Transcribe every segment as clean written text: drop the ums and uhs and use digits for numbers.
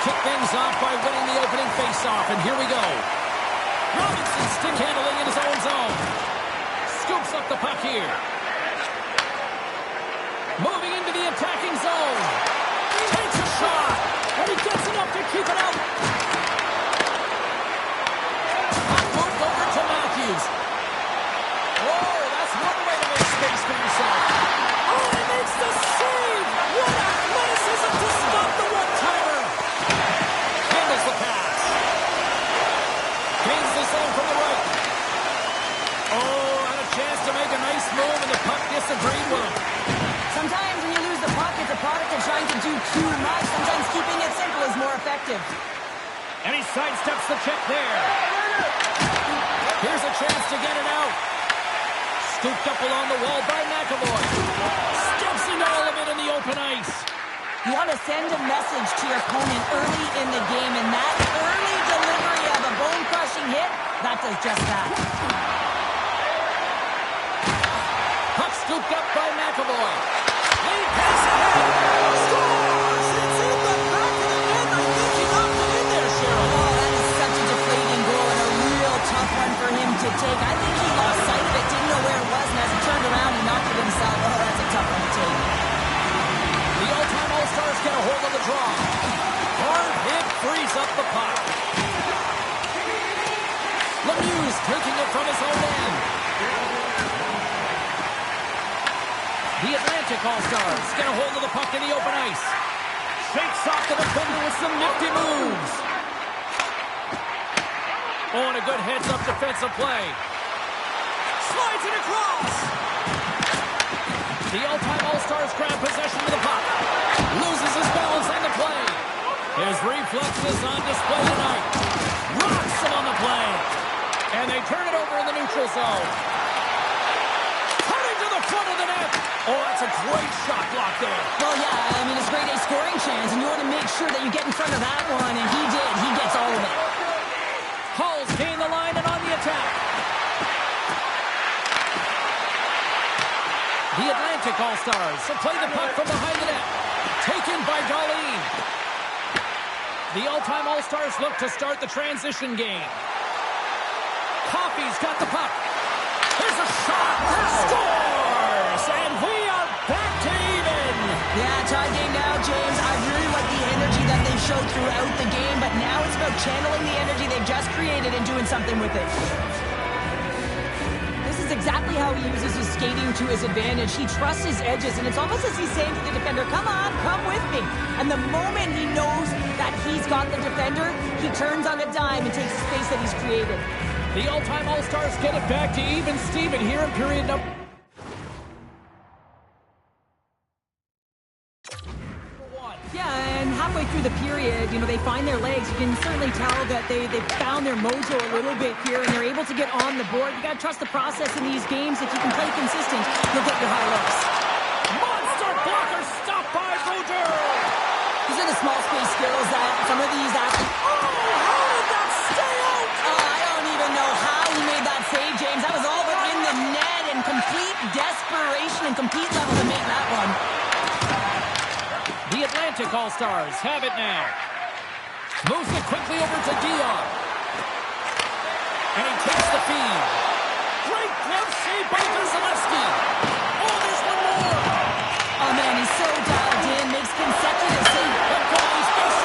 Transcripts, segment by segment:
kick things off by winning the opening faceoff, and here we go. Robinson stick handling in his own zone. Scoops up the puck here. Moving into the attacking zone. Takes a shot, and he gets enough to keep it out. Puck moved over to Matthews. Whoa, that's one way to make space for yourself. Oh, he makes the save! What athleticism to stop the one-timer! Handles the pass. Gains the zone from the right. Oh, had a chance to make a nice move, and the puck disagreed with him. Sometimes when you lose the puck, it's a product of trying to do too much. Sometimes keeping it simple is more effective. And he sidesteps the check there. Here's a chance to get it out. Scooped up along the wall by McAvoy. Steps into all of it in the open ice. You want to send a message to your opponent early in the game, and that early delivery of a bone-crushing hit, that does just that. Puck scooped up by McAvoy. Lead pass ahead. Scores! It's in the back of the net. I think he knocked it in there, Cheryl. Oh, that is such a deflating goal and a real tough one for him to take. I think he lost sight of it, didn't know where it was, and as he turned around, he knocked it himself. Oh, that's a tough one to take. The all-time All-Stars get a hold of the draw. Hard hit frees up the puck. Lemieux taking it from his own end. The Atlantic All-Stars get a hold of the puck in the open ice. Shakes off the defender with some nifty moves. Oh, and a good heads-up defensive play. Slides it across. The all-time All-Stars grab possession of the puck. Loses his balance on the play. His reflexes on display tonight. Rocks him on the play. And they turn it over in the neutral zone. Cutting to the front of the net. Oh, that's a great shot block there. Well, yeah, I mean, it's a grade A scoring chance, and you want to make sure that you get in front of that one, and he did. He gets all of it. Hulls gain the line and on the attack. The Atlantic All-Stars will play the puck from behind the net. Taken by Darlene. The all-time All-Stars look to start the transition game. Coffey's got the puck. Here's a shot. Scores! And we are back to even. Yeah, tie game now, James. I really like the energy that they've showed throughout the game, but now it's about channeling the energy they've just created and doing something with it. This is exactly how he uses his skating to his advantage. He trusts his edges, and it's almost as he's saying to the defender, come on, come with me. And the moment he knows that he's got the defender, he turns on a dime and takes the space that he's created. The all-time All-Stars get it back to even Steven here in period number 1. Yeah, and halfway through the period, you know, they find their legs. You can certainly tell that they found their mojo a little bit here, and they're able to get on the board. You got to trust the process in these games. If you can play consistent, you'll get your high looks. Monster blocker stopped by Bouger. These are the small space skills that some of these athletes... Oh, how did that stay out? I don't even know how he made that save, James. That was all but in the net, and complete desperation and complete level to make that one. The Atlantic All-Stars have it now. Moves it quickly over to Dion. And he takes the feed. Great glove save by Vasilevsky. Oh, there's one more. Oh, man, he's so dialed in. Makes consecutive saves. The goalie's fist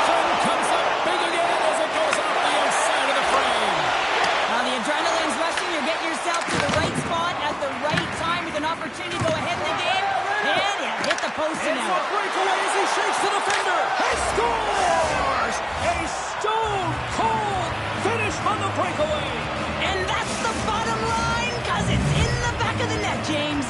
comes up big again as it goes off the outside of the frame. Now the adrenaline's rushing. You're getting yourself to the right spot at the right time with an opportunity to go ahead in the game. And yeah, hit the post It's now. a breakaway as he shakes the defender. He scores! A stone-cold finish on the breakaway. And that's the bottom line, because it's in the back of the net, James.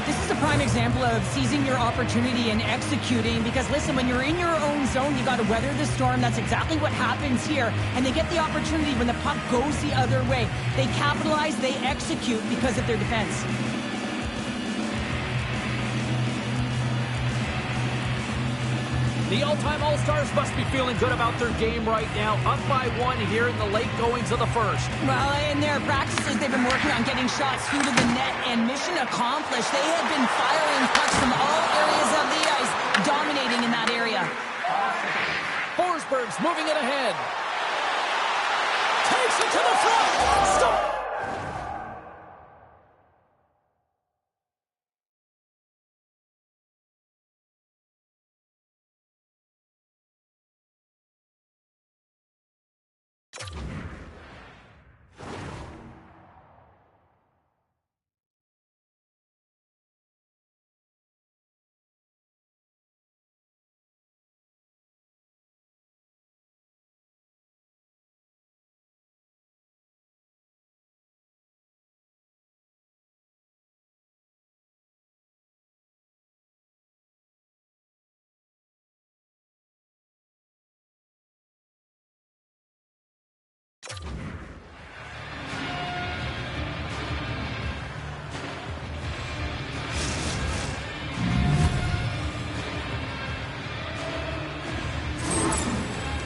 This is a prime example of seizing your opportunity and executing, because listen, when you're in your own zone, you got to weather the storm. That's exactly what happens here. And they get the opportunity when the puck goes the other way. They capitalize, they execute because of their defense. The all-time All-Stars must be feeling good about their game right now, up by 1 here in the late goings of the first. Well, in their practices, they've been working on getting shots through to the net, and mission accomplished. They have been firing pucks from all areas of the ice, dominating in that area. Pittsburgh's moving it ahead. Takes it to the front. Stop.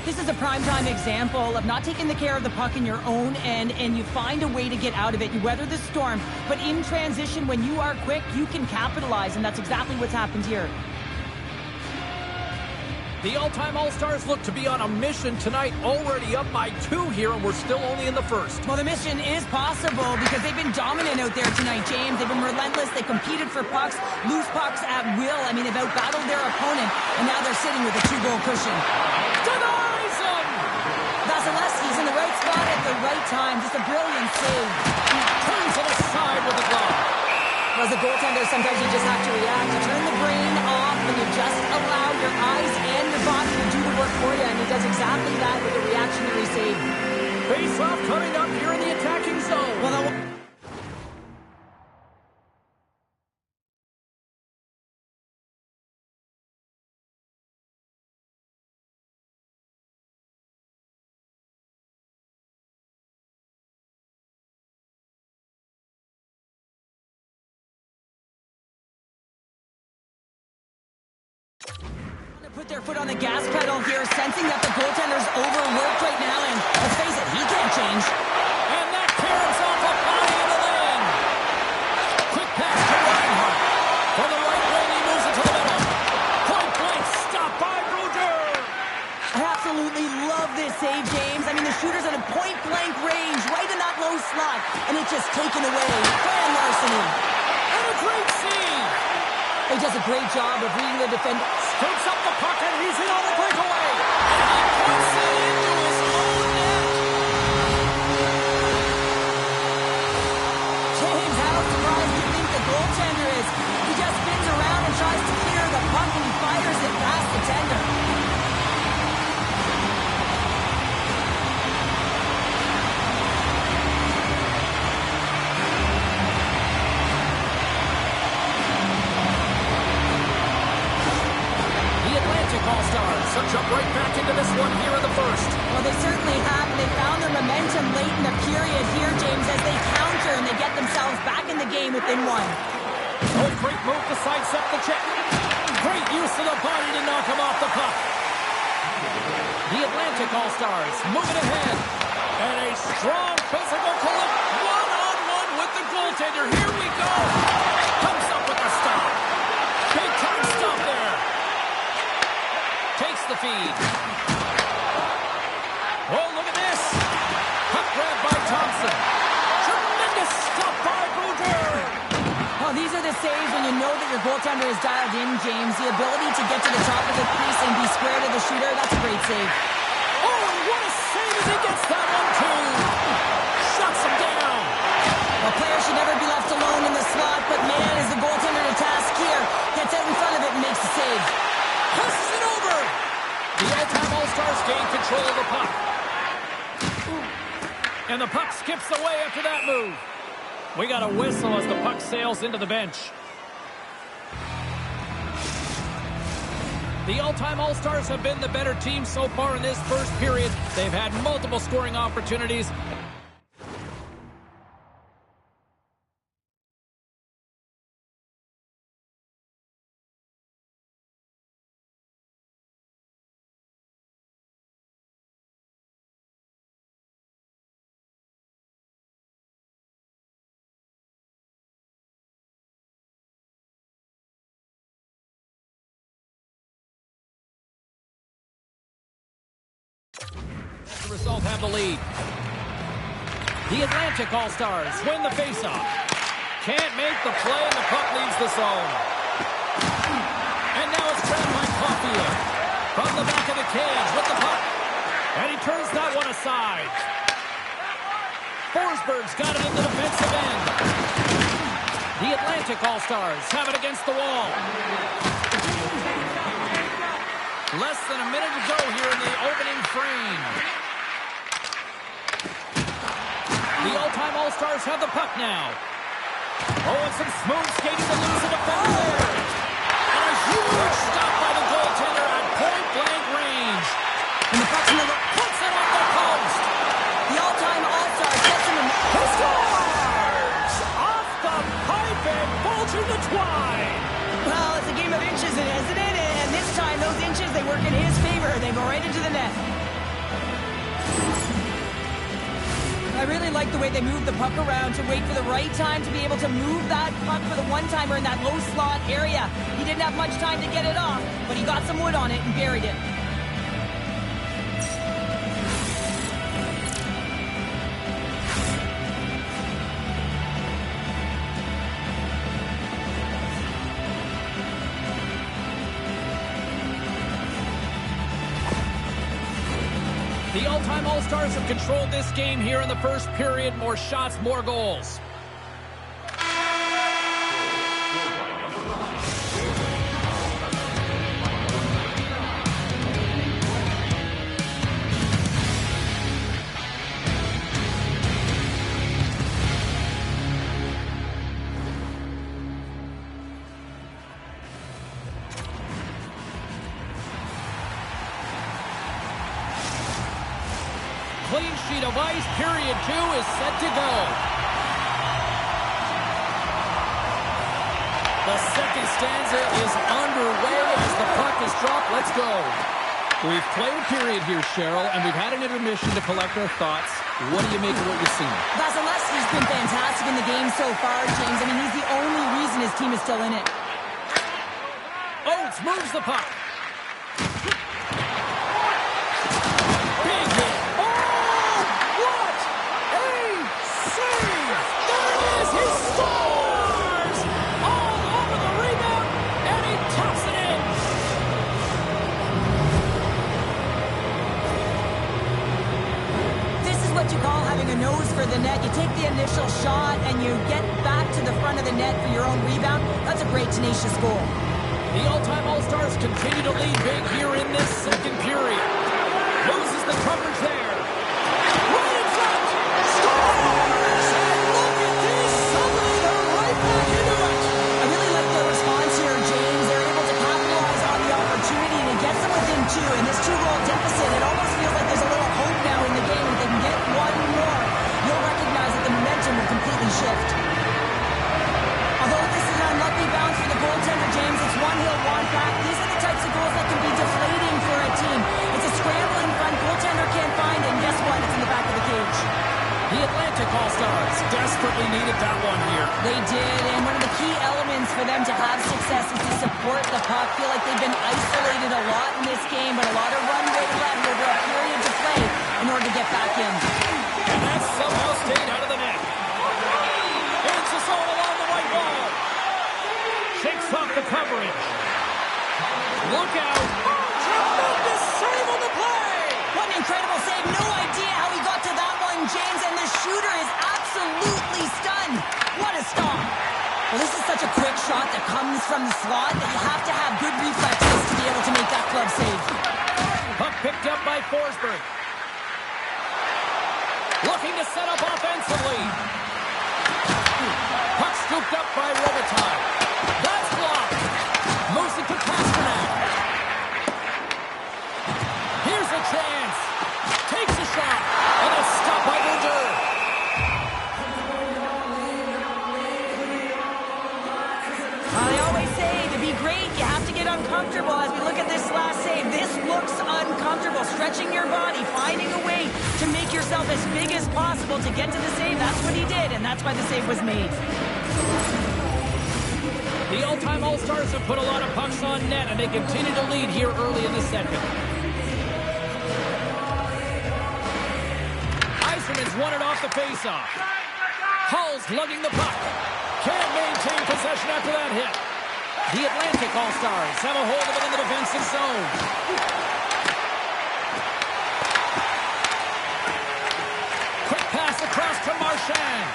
This is a primetime example of not taking the care of the puck in your own end, and you find a way to get out of it. You weather the storm, but in transition, when you are quick, you can capitalize, and that's exactly what's happened here. The all-time All-Stars look to be on a mission tonight, already up by 2 here, and we're still only in the first. Well, the mission is possible because they've been dominant out there tonight, James. They've been relentless. They competed for pucks, loose pucks at will. I mean, they've outbattled their opponent, and now they're sitting with a 2-goal cushion. Denies him! Vasilevsky's in the right spot at the right time. Just a brilliant save. He turns it aside with the glove. As a goaltender, sometimes you just have to react. You turn the brain off and you just allow your eyes and your body to do the work for you, and he does exactly that with a reactionary save. Face-off coming up here in the attacking zone. Well, put their foot on the gas pedal here, sensing that the goaltender's overworked right now, and let's face it, he can't change. And that carries off a body in the lane. Quick pass to Reinhart. For the right wing, he moves it to the middle. Point blank, stopped by Brodeur. I absolutely love this save, James. I mean, the shooter's at a point-blank range, right in that low slot, and it's just taken away. Grand larceny. And a great save. He does a great job of reading the defender. Scoops up the puck, and he's in on the breakaway. And he puts it into his own net. James, how surprised do you think the goaltender is? He just spins around and tries to clear the puck, and he fires it past the tender. All-Stars such up right back into this one here in the first. Well, they certainly have, and they found their momentum late in the period here, James, as they counter and they get themselves back in the game within one. Oh, great move to sidestep the check. Great use of the body to knock him off the puck. The Atlantic All-Stars moving ahead. And a strong physical collect one-on-one with the goaltender. Here we go. Comes up with the stop. Big time stop there. Takes the feed. Oh, look at this. Puck grab by Thompson. Tremendous stop by Brodeur. Well, these are the saves when you know that your goaltender is dialed in, James. The ability to get to the top of the crease and be square to the shooter, that's a great save. Oh, and what a save as he gets that one, too. Shuts him down. A player should never be left alone in the slot, but man, is the goaltender to task here. Gets out in front of it and makes the save. Passes it over. The all-time All-Stars gain control of the puck. And the puck skips away after that move. We got a whistle as the puck sails into the bench. The all-time All-Stars have been the better team so far in this first period. They've had multiple scoring opportunities. As the result, have the lead. The Atlantic All-Stars win the faceoff. Can't make the play, and the puck leaves the zone. And now it's grabbed by Caulfield. From the back of the cage with the puck. And he turns that one aside. Forsberg's got it in the defensive end. The Atlantic All-Stars have it against the wall. Less than a minute to go here in the opening frame. The all-time All-Stars have the puck now. Oh, and some smooth skating to lose the defender there. And a huge stop by the goaltender at point-blank range. And the puck's in the... Puts it on the post. The all-time All-Stars gets him in... He scores! Off the pipe and bulging the twine. Well, it's a game of inches, isn't it? And this time, those inches, they work in his favor. They go right into the net. I really like the way they move the puck around to wait for the right time to be able to move that puck for the one-timer in that low slot area. He didn't have much time to get it off, but he got some wood on it and buried it. The all-time All-Stars have controlled this game here in the first period. More shots, more goals. Clean sheet of ice, period 2 is set to go. The second stanza is underway as the puck is dropped. Let's go. We've played a period here, Cheryl, and we've had an intermission to collect our thoughts. What do you make of what you've seen? Vasilevsky's been fantastic in the game so far, James. I mean, he's the only reason his team is still in it. Oates moves the puck. You call having a nose for the net. You take the initial shot and you get back to the front of the net for your own rebound. That's a great, tenacious goal. The all-time All-Stars continue to lead big here in this second period. Loses the coverage there. Right in front! Scores! And look at this! Somebody they're right back into it! I really like their response here, James. They're able to capitalize on the opportunity and it gets them within 2. And this 2-goal deficit, it almost feels like there's a little hope now in the game. If they can get one more, you'll recognize that the momentum will completely shift. Although this is an unlucky bounce for the goaltender, James, it's one he'll want back. These are the types of goals that can be deflating for a team. It's a scramble in front, goaltender can't find it, and guess what? It's in the back of the cage. The Atlantic All-Stars desperately needed that one here. They did, and one of the key elements for them to have success is to support the puck. Feel like they've been isolated a lot in this game, but a lot of runway left over a period to play in order to get back in. And that somehow stayed out of the net. It's a zone along the right wall. Shakes off the coverage. Look out. Tremendous save on the play. What an incredible save. No idea how he got to that one, James, and the shooter is absolutely stunned. What a stop. Well, this is such a quick shot that comes from the slot that you have to have good reflexes to be able to make that glove save. Puck picked up by Forsberg. Looking to set up offensively. Puck scooped up by Robitaille. That's blocked. Moves it to Pasternak. Here's a chance. Takes a shot. And a stop by Berger. I always say, to be great, you have to get uncomfortable. As we look at this last save, this looks uncomfortable. Stretching your body, finding a way to make yourself as big as possible to get to the save. That's what he did, and that's why the save was made. The all-time All-Stars have put a lot of pucks on net, and they continue to lead here early in the second. the face-off. Hull's lugging the puck. Can't maintain possession after that hit. The Atlantic All-Stars have a hold of it in the defensive zone. Quick pass across to Marchand.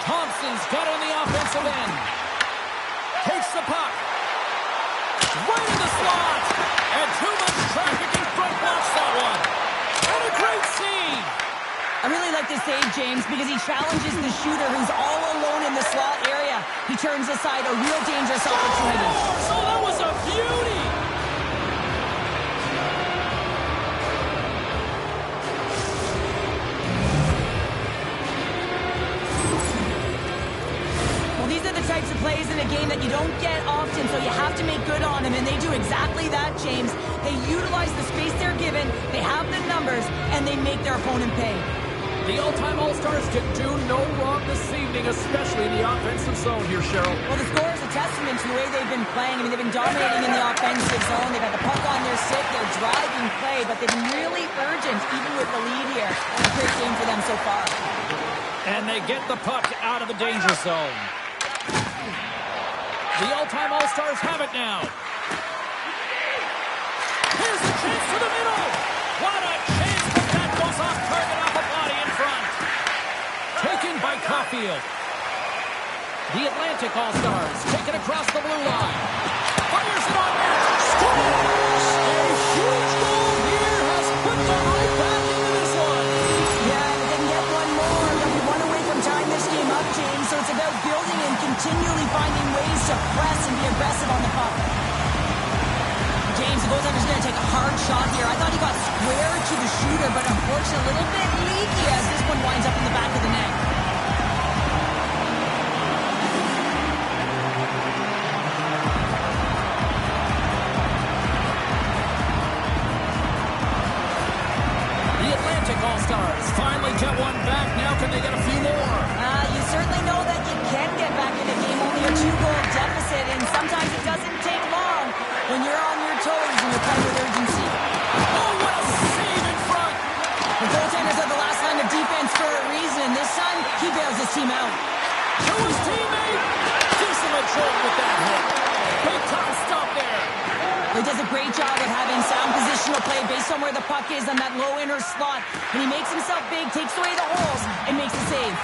Thompson's got it on the offensive end. Takes the puck. Right in the slot. And too much traffic in front blocks that one. And a great save. I really like this save, James, because he challenges the shooter who's all alone in the slot area. He turns aside a real dangerous opportunity. Oh, that was a beauty. Well, these are the types of plays in a game that you don't get often, so you have to make good on them, and they do exactly that, James. They utilize the space they're given, they have the numbers, and they make their opponent pay. The all-time All-Stars can do no wrong this evening, especially in the offensive zone here, Cheryl. Well, the score is a testament to the way they've been playing. I mean, they've been dominating in the offensive zone. They've had the puck on their stick. They're driving play, but they've been really urgent, even with the lead here. And a great game for them so far. And they get the puck out of the danger zone. The all-time All-Stars have it now. Here's a chance to the middle. What a chance, but that goes off target off a body in front. Taken by Caulfield. The Atlantic All-Stars taken across the blue line. Fires it on net. Scores! A huge goal here has put the right back into this one. Yeah, and if they can get one more, they'll be one away from tying this game up, James. So it's about building and continually finding ways to press and be aggressive on the puck. James, the goaltender's going to take a hard shot here. I thought he got square to the shooter, but unfortunately a little bit leaky as this one winds up in the back of the net. The Atlantic All-Stars finally get one back. Now can they get a few more? You certainly know that you can get back in a game, only a 2-goal deficit, and sometimes it doesn't take long when you're on your toes and you're playing with urgency. Oh, what a save in front! The goaltenders are the last line of defense for a reason. This time, he bails his team out. To his teammate! Decent control with that hit. Big time stop there. He does a great job of having sound positional play based on where the puck is on that low inner slot. And he makes himself big, takes away the holes, and makes the save.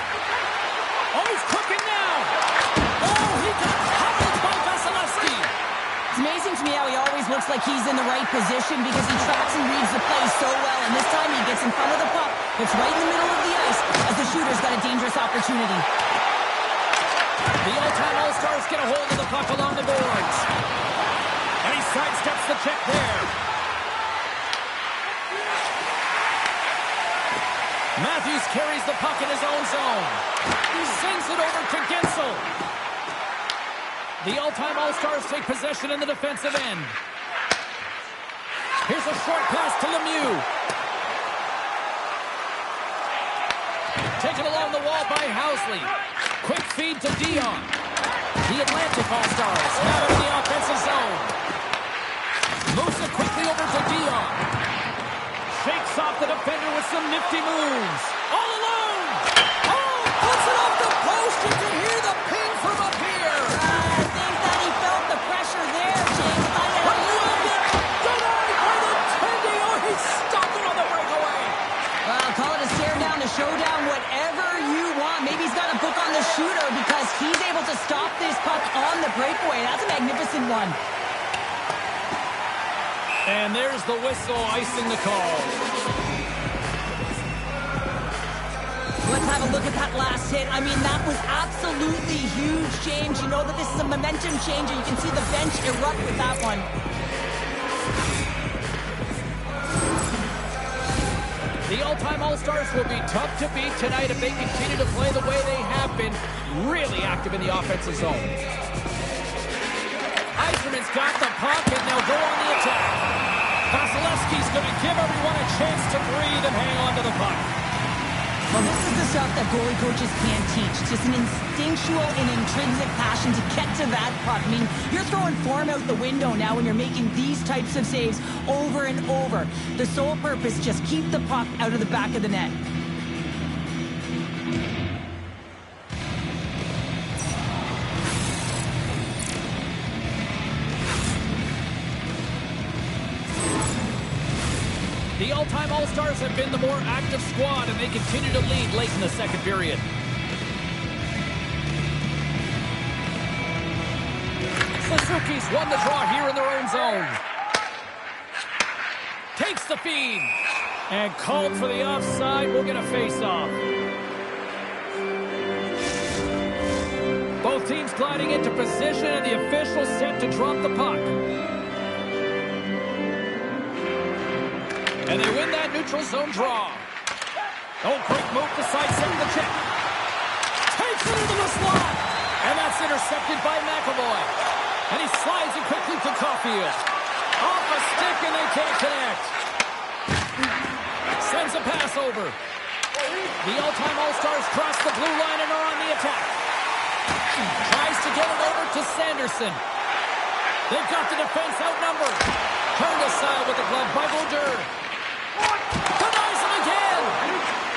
Oh, he's cooking now! Oh, he got hobbled by Vasilevsky! It's amazing to me how he always looks like he's in the right position because he tracks and reads the play so well. And this time he gets in front of the puck. It's right in the middle of the ice as the shooter's got a dangerous opportunity. The all-time All-Stars get a hold of the puck along the boards. And he sidesteps the check there. Matthews carries the puck in his own zone. He sends it over to Gensel. The all-time All-Stars take possession in the defensive end. Here's a short pass to Lemieux. Taken along the wall by Housley. Quick feed to Dion. The Atlantic All-Stars have it in the offensive zone. Moves it quickly over to Dion. Shakes off the defender with some nifty moves. All alone! Oh, puts it off the post. You can hear the ping from up here. I think that he felt the pressure there, James. Denied by the Tendy. Oh, he stopped it on the breakaway. Well, call it a stare down, a showdown, whatever you want. Maybe he's got a book on the shooter because he's able to stop this puck on the breakaway. That's a magnificent one. And there's the whistle icing the call. Let's have a look at that last hit. I mean, that was absolutely huge, James. You know that this is a momentum changer. You can see the bench erupt with that one. The all-time All-Stars will be tough to beat tonight if they continue to play the way they have been, really active in the offensive zone. Eiserman's got the puck, and they'll go on the attack. Vasilevsky's going to give everyone a chance to breathe and hang on to the puck. Well, this is the stuff that goalie coaches can't teach. Just an instinctual and intrinsic passion to get to that puck. I mean, you're throwing form out the window now when you're making these types of saves over and over. The sole purpose, just keep the puck out of the back of the net. The all-time All-Stars have been the more active squad, and they continue to lead late in the second period. Suzuki's won the draw here in their own zone. Takes the feed. And called for the offside. We'll get a face-off. Both teams gliding into position, and the official set to drop the puck. And they win that neutral zone draw. Oh, quick move to sidestep the check. Takes it into the slot. And that's intercepted by McAvoy. And he slides it quickly to Caulfield. Off a stick, and they can't connect. Sends a pass over. The all-time All-Stars cross the blue line and are on the attack. Tries to get it over to Sanderson. They've got the defense outnumbered. Turned aside with the glove by Brodeur. Denies him again.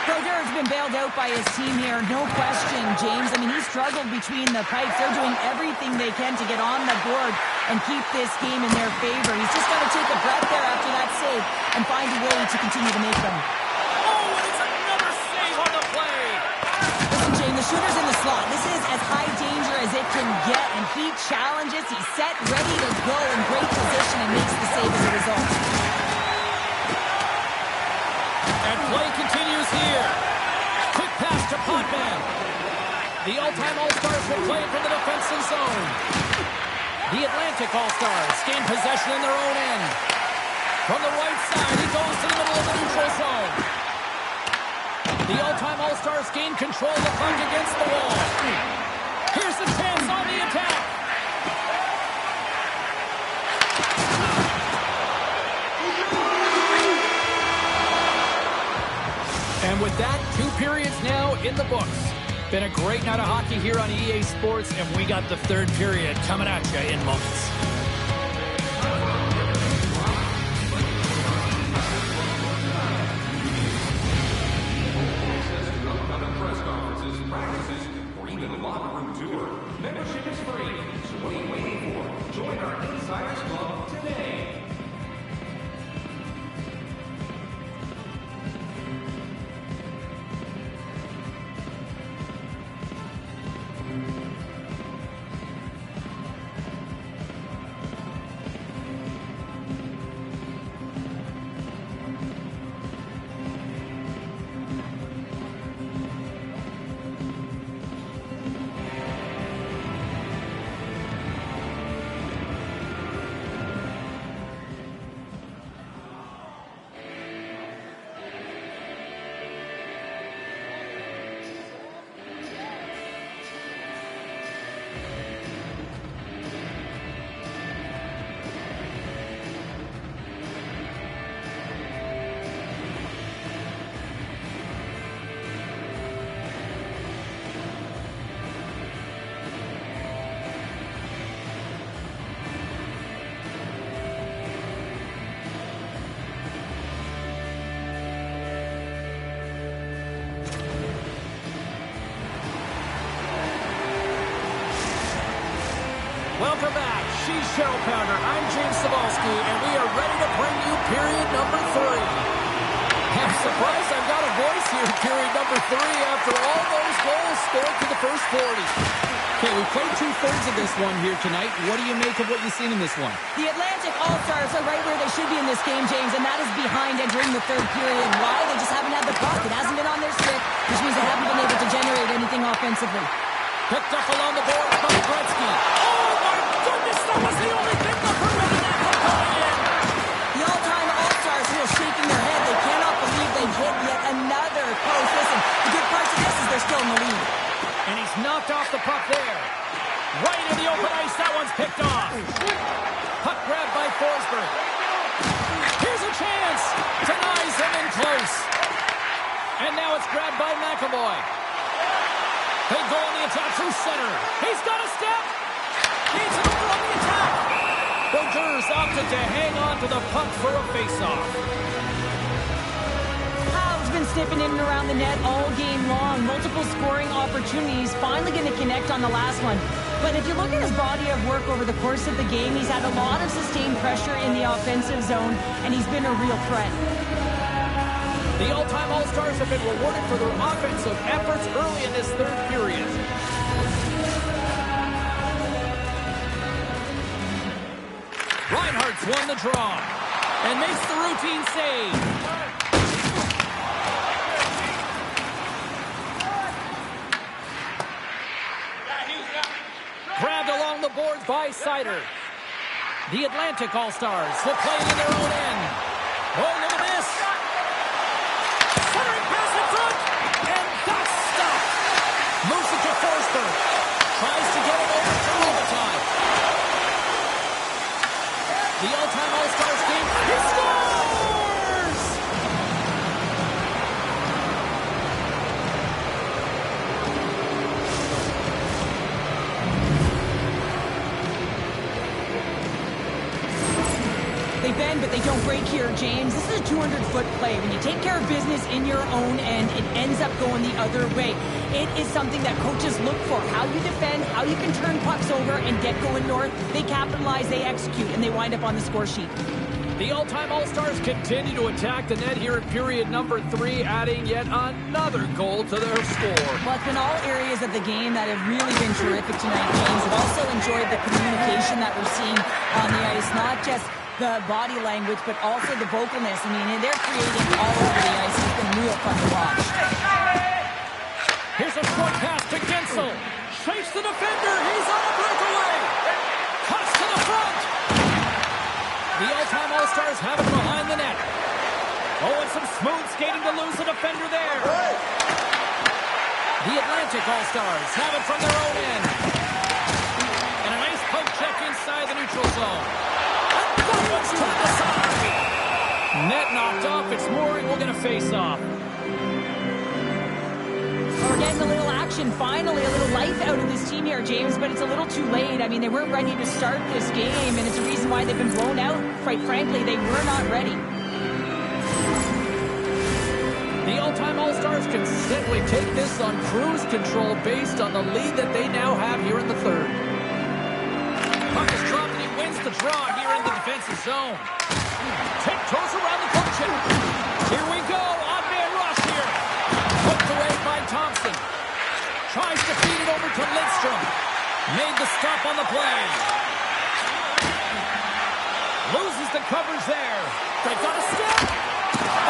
Brodeur's been bailed out by his team here, no question, James. I mean, he struggled between the pipes. They're doing everything they can to get on the board and keep this game in their favor. He's just got to take a breath there after that save and find a way to continue to make them. Oh, and it's another save on the play. Listen, James, the shooter's in the slot. This is as high danger as it can get, and he challenges. He's set, ready to go in great position, and makes the save as a result. And play continues here. Quick pass to Potvin. The all-time All-Stars will play from the defensive zone. The Atlantic All-Stars gain possession in their own end. From the right side, he goes to the middle of the neutral zone. The all-time All-Stars gain control of the puck against the wall. Here's the chance on the attack. And with that, 2 periods now in the books. Been a great night of hockey here on EA Sports, and we got the third period coming at you in moments. Press conferences, practices, or even a locker room tour. Membership is free, so what are you waiting for? Join our Insiders Club today. Welcome back. She's Cheryl Pounder. I'm James Cybulski, and we are ready to bring you period number 3. I'm surprised I've got a voice here, period number 3, after all those goals scored to the first 40. Okay, we played 2/3 of this one here tonight. What do you make of what you've seen in this one? The Atlantic All-Stars are right where they should be in this game, James, and that is behind entering the third period. Why? They just haven't had the puck. It hasn't been on their stick, which means they haven't been able to generate anything offensively. Picked up along the board by Gretzky. Oh, my goodness, that was the only thing that prevented that from going in. The all-time All-Stars here shaking their head. They cannot believe they hit yet another post. Listen, the good part of this is they're still in the lead. And he's knocked off the puck there. Right in the open ice, that one's picked off. Puck grabbed by Forsberg. Here's a chance. Denies him in close. And now it's grabbed by McAvoy. They go on the attack through center. He's got a step. Needs it over on the attack. Brodeur's opted to hang on to the puck for a face-off. Oh, it's been sniffing in and around the net all game long. Multiple scoring opportunities. Finally going to connect on the last one. But if you look at his body of work over the course of the game, he's had a lot of sustained pressure in the offensive zone, and he's been a real threat. The all-time All-Stars have been rewarded for their offensive efforts early in this third period. Reinhardt's won the draw and makes the routine save. Grabbed along the boards by Sider. The Atlantic All-Stars will play in their own end. Oh, look at this. Centering pass in front, and that's stopped. Moves it to Forsberg. Tries to get it over to overtime. The all-time All-Stars game. He scores! They bend, but they don't break here, James. This is a 200-foot play. When you take care of business in your own end, it ends up going the other way. It is something that coaches look for. How you defend, how you can turn pucks over and get going north. They capitalize, they execute, and they wind up on the score sheet. The all-time All-Stars continue to attack the net here in period number 3, adding yet another goal to their score. Well, it's been all areas of the game that have really been terrific tonight, James. I've also enjoyed the communication that we're seeing on the ice, not just the body language, but also the vocalness. I mean, they're creating all over the ice. It's been real fun to watch. Here's a short pass to Gensel. Shakes the defender. He's on a breakaway. Cuts to the front. The all-time All-Stars have it behind the net. Oh, and some smooth skating to lose the defender there. The Atlantic All-Stars have it from their own end. And a nice poke check inside the neutral zone. One's turned aside. Net knocked off. It's Mooring. We're going to face off. We're getting a little action, finally, a little life out of this team here, James, but it's a little too late. I mean, they weren't ready to start this game, and it's a reason why they've been blown out. Quite frankly, they were not ready. The all-time All-Stars can simply take this on cruise control based on the lead that they now have here in the third. Puck is dropped, and he wins the draw here in the defensive zone. Tiptoes around the poke check. Here we go. Odd-man rush here. Hooked away by Thompson. Tries to feed it over to Lidstrom. Made the stop on the play. Loses the coverage there. They got a step.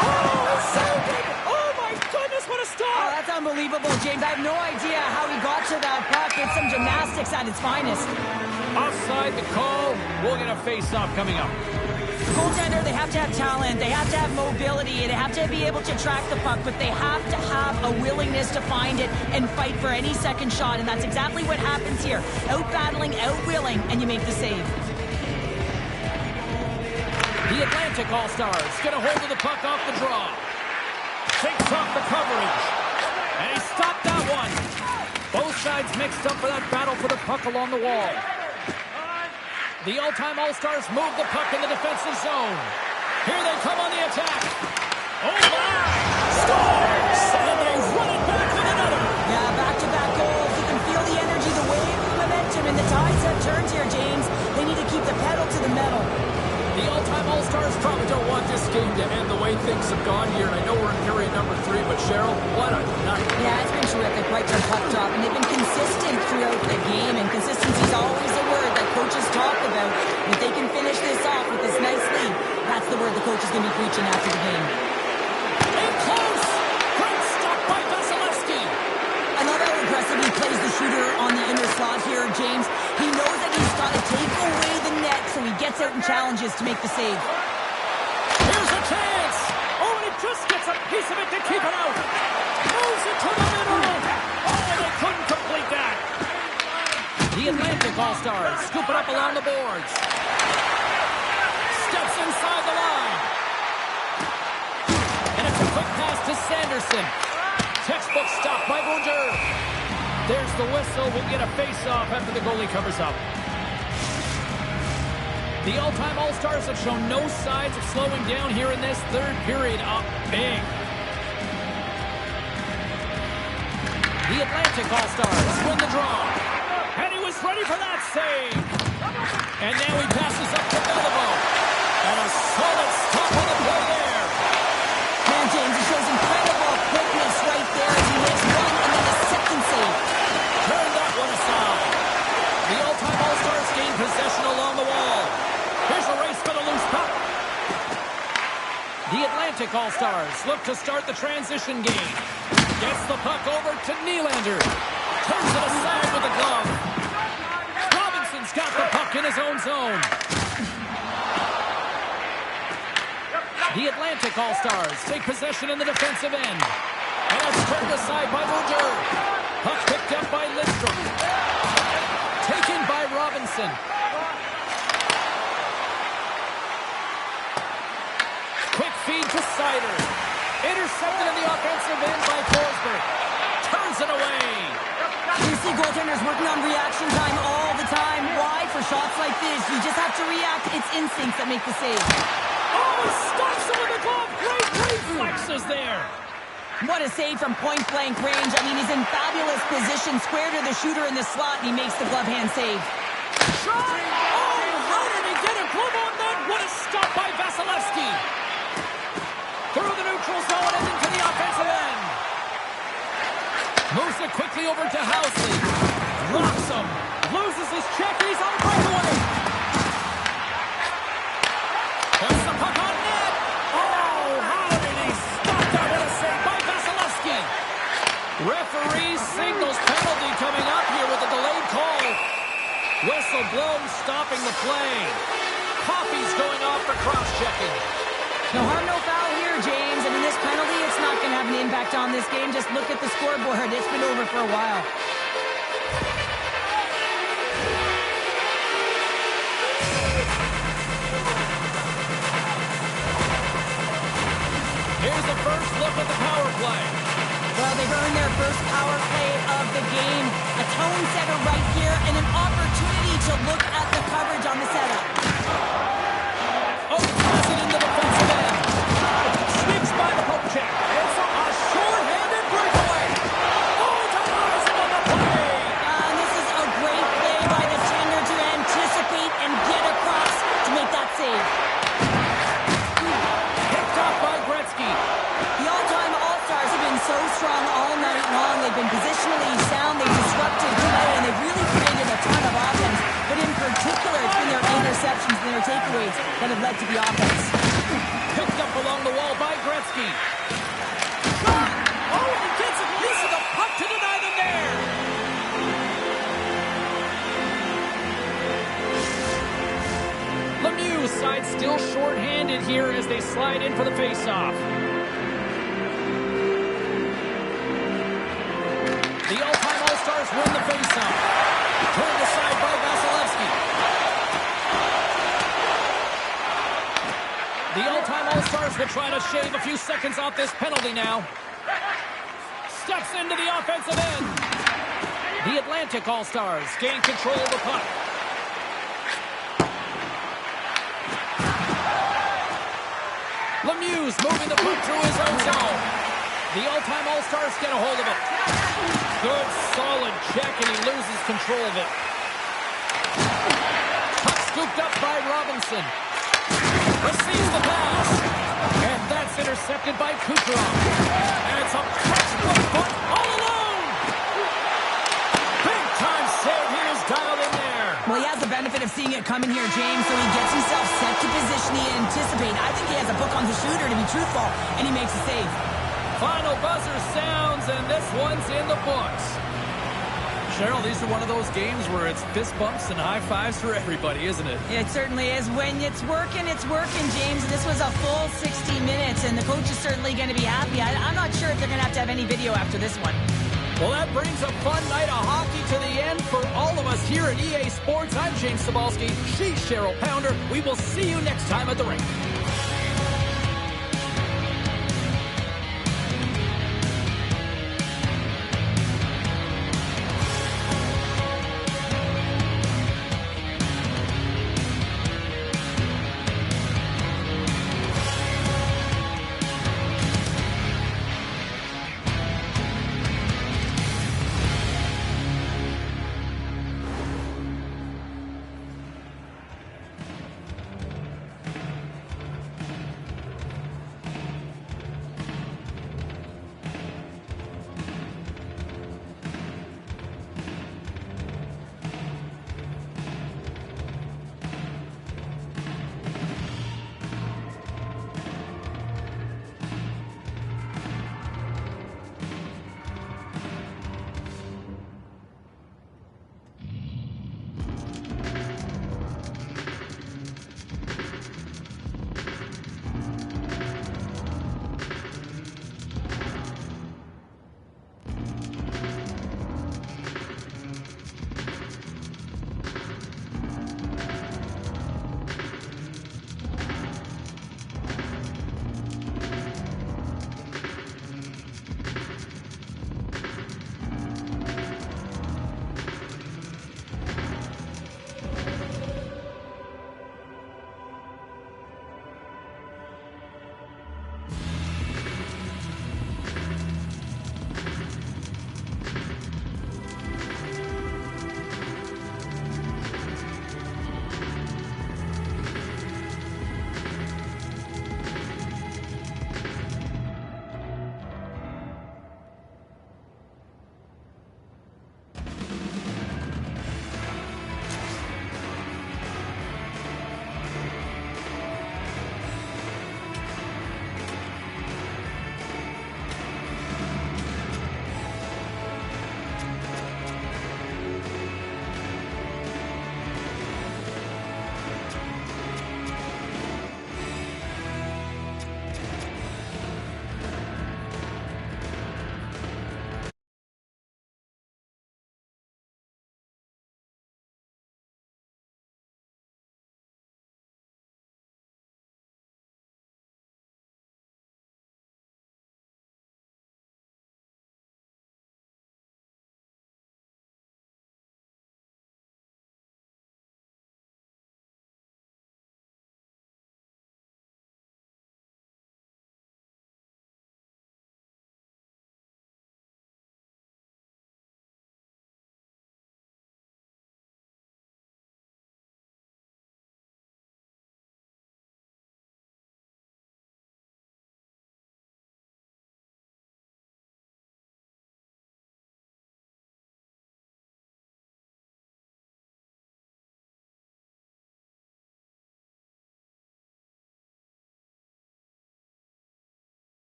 Oh, so good. Oh, my goodness, what a stop. Oh, that's unbelievable, James. I have no idea how he got to that puck. It's some gymnastics at its finest. Offside the call. We'll get a face-off coming up. Goaltender, they have to have talent, they have to have mobility, they have to be able to track the puck, but they have to have a willingness to find it and fight for any second shot, and that's exactly what happens here. Out-battling, out-willing, and you make the save. The Atlantic All-Stars get a hold of the puck off the draw. Takes off the coverage. And he stopped that one. Both sides mixed up for that battle for the puck along the wall. The all-time All-Stars move the puck in the defensive zone. Here they come on the attack. Oh, my! Scores! And they run it back with another. Yeah, back-to-back goals. You can feel the energy, the wave, the momentum, and the tides have turned here, James. They need to keep the pedal to the metal. The all-time All-Stars probably don't want this game to end the way things have gone here. And I know we're in period number 3, but Cheryl, what a night. Yeah, it's been terrific right to puck drop, and they've been consistent throughout the game, and consistency is always a word that coaches talk about. If they can finish this off with this nice lead, that's the word the coach is going to be preaching after the game. In close! Great stop by Vasilevsky! Another aggressively plays the shooter on the inner slot here, James. He knows that he's got to take away the net, so he gets out and challenges to make the save. Here's a chance! Oh, and he just gets a piece of it to keep it out! Moves it to the middle! Oh, they couldn't complete that! The Atlantic All-Stars scoop it up along the boards. Steps inside the line. And it's a quick pass to Sanderson. Textbook stop by Bouger. There's the whistle. We'll get a face-off after the goalie covers up. The all-time All-Stars have shown no signs of slowing down here in this third period. Up big. The Atlantic All-Stars win the draw. And he was ready for that save. And now he passes up to Beliveau. And a solid stop on the play there. Man, James, he shows incredible quickness right there as he makes one and then a second save. Turn that one aside. The all-time All-Stars gain possession along the wall. Here's a race for the loose puck. The Atlantic All-Stars look to start the transition game. Gets the puck over to Nylander. Turns it aside with the glove. Robinson's got the puck in his own zone. The Atlantic All-Stars take possession in the defensive end. And it's turned aside by Brodeur. Puck picked up by Lidstrom. Taken by Robinson. Quick feed to Seider. Intercepted in the offensive end by Forsberg. Turns it away. You see goaltenders working on reaction time all the time. Why? For shots like this, you just have to react. It's instincts that make the save. Oh, he stops him with the glove. Great reflexes there. What a save from point-blank range. I mean, he's in fabulous position, square to the shooter in the slot, and he makes the glove hand save. Shot! Oh, how did he get a glove on that? What a stop by Vasilevsky. Through the neutral zone and into the offensive end. Moves it quickly over to Housley. Rocks him. Loses his check. He's on breakaway. Puts the puck on net. Oh, how did he stop that? What a save by Vasilevsky. Referee signals penalty coming up here with a delayed call. Whistle blown, stopping the play. Coffey's going off for cross-checking. No harm, no foul here, James. And in this penalty, it's not going to have an impact on this game. Just look at the scoreboard. It's been over for a while. Here's the first look at the power play. Well, they've earned their first power play of the game. A tone setter right here and an opportunity to look at the coverage on the setup. Oh, pass it in the defensive end. Sneaks by the poke check. It's a short-handed breakaway. Oh, denies him on the play. And this is a great play by the tender to anticipate and get across to make that save. Picked up by Gretzky. The all-time All-Stars have been so strong all night long. They've been positionally sound. They've disrupted play, and they've really created a ton of offense. But in particular, it's been their interceptions and their takeaways that have led to the offense. Picked up along the wall by Gretzky. Oh, he gets a piece of the puck to deny them there. Lemieux side still short-handed here as they slide in for the face-off. The all-time All-Stars win the face-off. Turned aside by Vasilevsky. The all-time All-Stars will try to shave a few seconds off this penalty now. Steps into the offensive end. The Atlantic All-Stars gain control of the puck. Lemieux moving the puck through his own zone. The all-time All-Stars get a hold of it. Good, solid check, and he loses control of it. Puck scooped up by Robinson. Receives the pass. And that's intercepted by Kucherov. And it's a textbook punt all alone. Big-time save. He is dialed in there. Well, he has the benefit of seeing it coming here, James, so he gets himself set to position he anticipate. I think he has a book on the shooter, to be truthful, and he makes a save. Final buzzer sounds, and this one's in the books. Cheryl, these are one of those games where it's fist bumps and high fives for everybody, isn't it? It certainly is. When it's working, James. This was a full 60 minutes, and the coach is certainly going to be happy. I'm not sure if they're going to have any video after this one. Well, that brings a fun night of hockey to the end for all of us here at EA Sports. I'm James Cybulski. She's Cheryl Pounder. We will see you next time at the rink.